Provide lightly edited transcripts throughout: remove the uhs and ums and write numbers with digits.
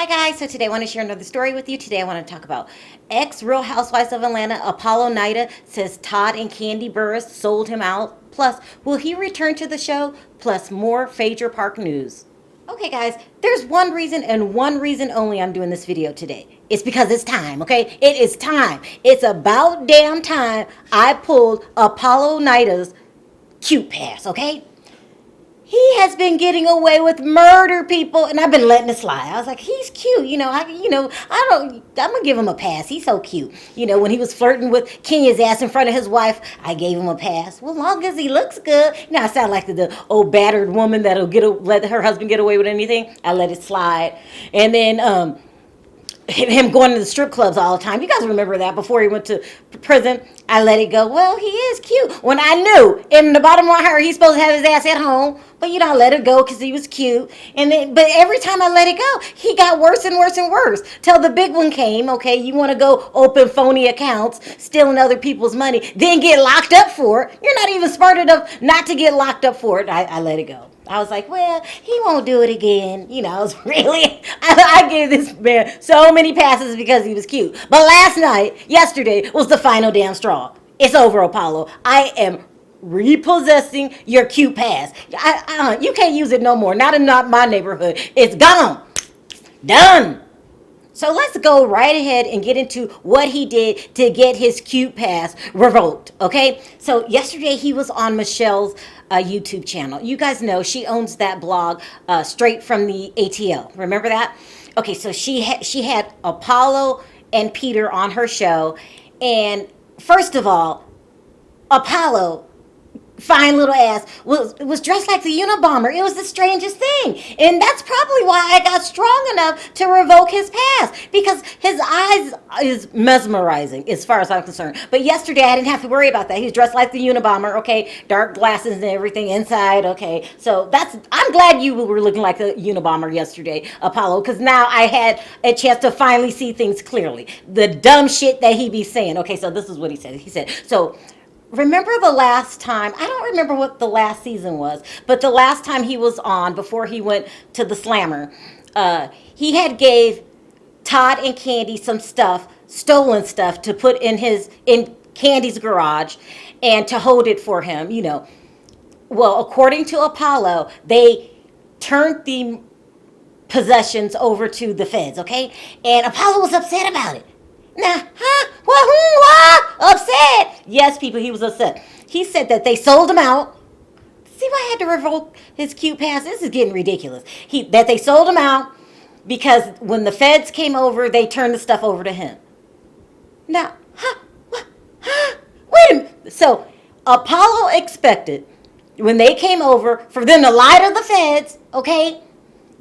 Hi guys, so today I want to share another story with you. Today I want to talk about ex-Real Housewives of Atlanta, Apollo Nida says Todd and Kandi Burruss sold him out. Plus, will he return to the show? Plus more Phaedra Park news. Okay guys, there's one reason and one reason only I'm doing this video today. It's because it's time, okay? It is time. It's about damn time I pulled Apollo Nida's cute pass, okay? He has been getting away with murder, people, and I've been letting it slide. I was like, he's cute, I'm gonna give him a pass. He's so cute. When he was flirting with Kenya's ass in front of his wife, I gave him a pass. Well, as long as he looks good, I sound like the old battered woman that'll let her husband get away with anything. I let it slide, and then him going to the strip clubs all the time. You guys remember that before he went to prison? I let it go. Well, he is cute. When I knew in the bottom of my heart he's supposed to have his ass at home, but I let it go because he was cute. But every time I let it go, he got worse and worse and worse. Till the big one came. Okay, you want to go open phony accounts, stealing other people's money, then get locked up for it. You're not even smart enough not to get locked up for it. I let it go. I was like, well, he won't do it again. I was really, I gave this man so many passes because he was cute. But yesterday, was the final damn straw. It's over, Apollo. I am repossessing your cute pass. You can't use it no more. Not in my neighborhood. It's gone. Done. So let's go right ahead and get into what he did to get his cute pass revoked, okay? So yesterday he was on Michelle's YouTube channel. You guys know she owns that blog straight from the ATL. Remember that? Okay, so she had Apollo and Peter on her show. And first of all, Apollo, fine little ass, was dressed like the Unabomber. It was the strangest thing. And that's probably why I got strong enough to revoke his pass, because his eyes is mesmerizing as far as I'm concerned. But yesterday I didn't have to worry about that. He's dressed like the Unabomber, okay? Dark glasses and everything inside, okay? So I'm glad you were looking like the Unabomber yesterday, Apollo, because now I had a chance to finally see things clearly. The dumb shit that he be saying. Okay, so this is what he said. He said, remember the last time, I don't remember what the last season was, but the last time he was on before he went to the Slammer, he had gave Todd and Kandi some stuff, stolen stuff, to put in Candy's garage and to hold it for him, Well, according to Apollo, they turned the possessions over to the feds, okay? And Apollo was upset about it. Nah, huh? What? Upset? Yes, people, he was upset. He said that they sold him out. See why I had to revoke his cute pass? This is getting ridiculous. That they sold him out because when the feds came over, they turned the stuff over to him. Now, What? Wait a minute. So, Apollo expected, when they came over, for them to lie to the feds, okay?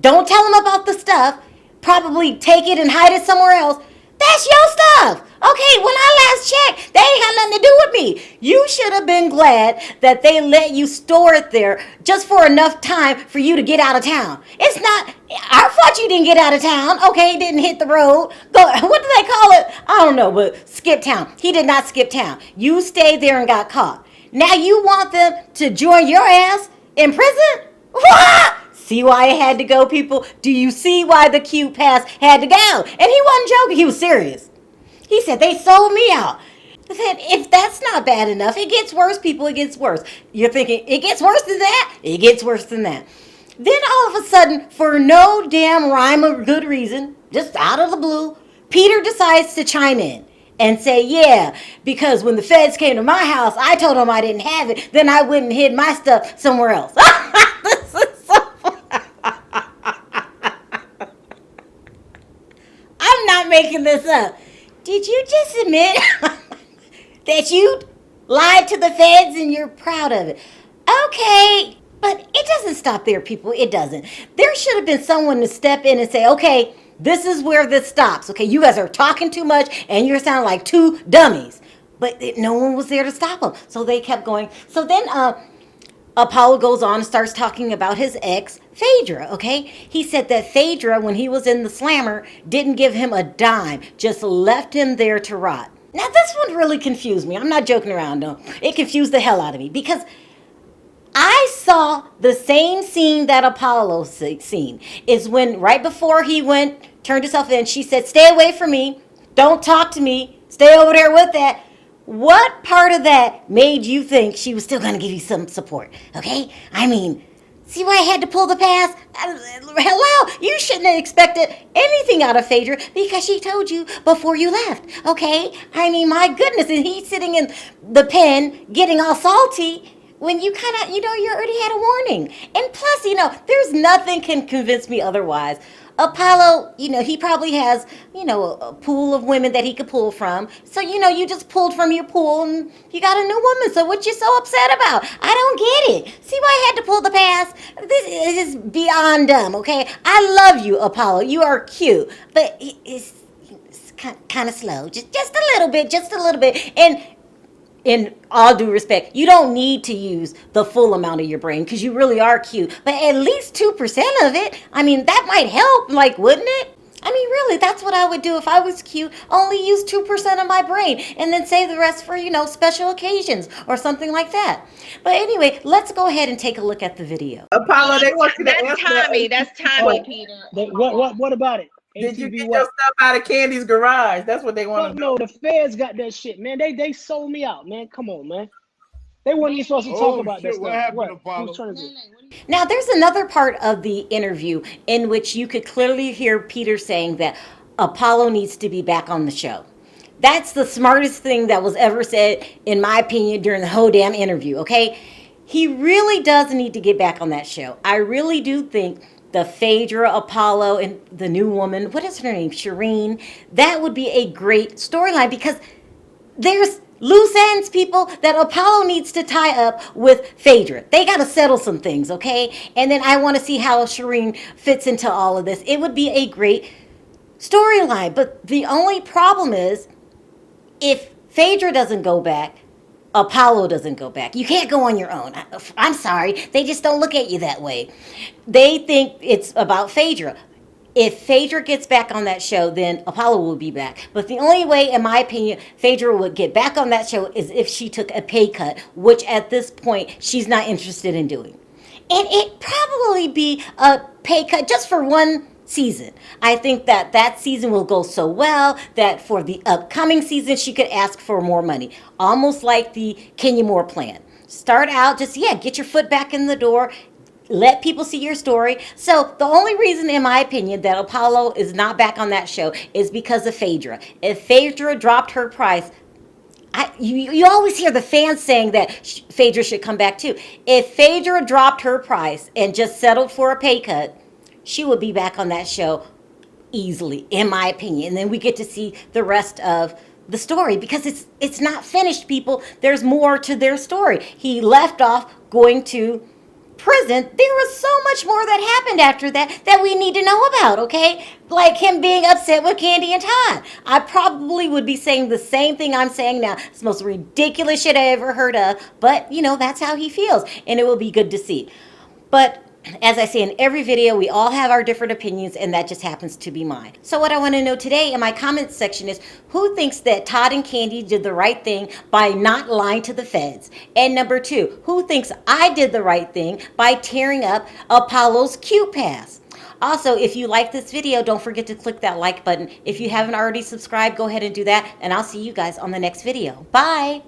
Don't tell them about the stuff. Probably take it and hide it somewhere else. That's your stuff. Okay, when I last checked, they ain't had nothing to do with me. You should have been glad that they let you store it there just for enough time for you to get out of town. It's not our fault you didn't get out of town. Okay, didn't hit the road. What do they call it? I don't know, but skip town. He did not skip town. You stayed there and got caught. Now you want them to join your ass in prison? What? See why it had to go, people? Do you see why the cute pass had to go? And he wasn't joking. He was serious. He said, they sold me out. I said, if that's not bad enough, it gets worse, people. It gets worse. You're thinking, it gets worse than that? It gets worse than that. Then all of a sudden, for no damn rhyme or good reason, just out of the blue, Peter decides to chime in and say, yeah, because when the feds came to my house, I told them I didn't have it. Then I went and hid my stuff somewhere else. I'm not making this up. Did you just admit that you lied to the feds and you're proud of it? Okay, but it doesn't stop there, people. It doesn't. There should have been someone to step in and say, okay, this is where this stops. Okay, you guys are talking too much and you're sounding like two dummies. But no one was there to stop them. So they kept going. So then Apollo goes on and starts talking about his ex, Phaedra, okay? He said that Phaedra, when he was in the Slammer, didn't give him a dime, just left him there to rot. Now, this one really confused me. I'm not joking around, no. It confused the hell out of me because I saw the same scene that Apollo seen. Is when right before he went turned herself in. She said, stay away from me. Don't talk to me. Stay over there with that. What part of that made you think she was still going to give you some support? Okay? I mean, see why I had to pull the pass? Hello? You shouldn't have expected anything out of Phaedra because she told you before you left. Okay? I mean, my goodness. And he's sitting in the pen getting all salty when you kind of, you already had a warning. And plus, there's nothing can convince me otherwise. Apollo, he probably has, a pool of women that he could pull from. So, you just pulled from your pool and you got a new woman. So what you so upset about? I don't get it. See why I had to pull the pass? This is beyond dumb, okay? I love you, Apollo. You are cute. But it's kind of slow. Just a little bit. And in all due respect, you don't need to use the full amount of your brain because you really are cute. But at least 2% of it, I mean, that might help, wouldn't it? I mean, really, that's what I would do if I was cute. Only use 2% of my brain and then save the rest for, special occasions or something like that. But anyway, let's go ahead and take a look at the video. Apollo, they want you to That's Tommy. That's Tommy, Peter. What about it? Did you get your stuff out of Candy's garage? That's what they want to know. No, the feds got that shit, man. They sold me out, man. Come on, man. They weren't even supposed to talk about that stuff. What happened, Apollo? Now, there's another part of the interview in which you could clearly hear Peter saying that Apollo needs to be back on the show. That's the smartest thing that was ever said, in my opinion, during the whole damn interview, okay? He really does need to get back on that show. I really do think the Phaedra, Apollo, and the new woman, what is her name, Shireen, that would be a great storyline because there's loose ends, people, that Apollo needs to tie up with Phaedra. They got to settle some things, okay? And then I want to see how Shireen fits into all of this. It would be a great storyline, but the only problem is if Phaedra doesn't go back, Apollo doesn't go back. You can't go on your own. I'm sorry. They just don't look at you that way. They think it's about Phaedra. If Phaedra gets back on that show, then Apollo will be back. But the only way, in my opinion, Phaedra would get back on that show is if she took a pay cut, which at this point, she's not interested in doing. And it'd probably be a pay cut just for one season. I think that season will go so well that for the upcoming season, she could ask for more money. Almost like the Kenya Moore plan. Start out, get your foot back in the door. Let people see your story. So the only reason, in my opinion, that Apollo is not back on that show is because of Phaedra. If Phaedra dropped her price, you always hear the fans saying that Phaedra should come back too. If Phaedra dropped her price and just settled for a pay cut, she would be back on that show easily, in my opinion. And then we get to see the rest of the story because it's not finished, people. There's more to their story. He left off going to prison. There was so much more that happened after that we need to know about, okay? Like him being upset with Kandi and Todd. I probably would be saying the same thing I'm saying now. It's the most ridiculous shit I ever heard of, but that's how he feels, and it will be good to see. But as I say in every video, we all have our different opinions, and that just happens to be mine. So what I want to know today in my comments section is who thinks that Todd and Kandi did the right thing by not lying to the feds? And number 2, who thinks I did the right thing by tearing up Apollo's Q pass? Also, if you like this video, don't forget to click that like button. If you haven't already subscribed, go ahead and do that, and I'll see you guys on the next video. Bye!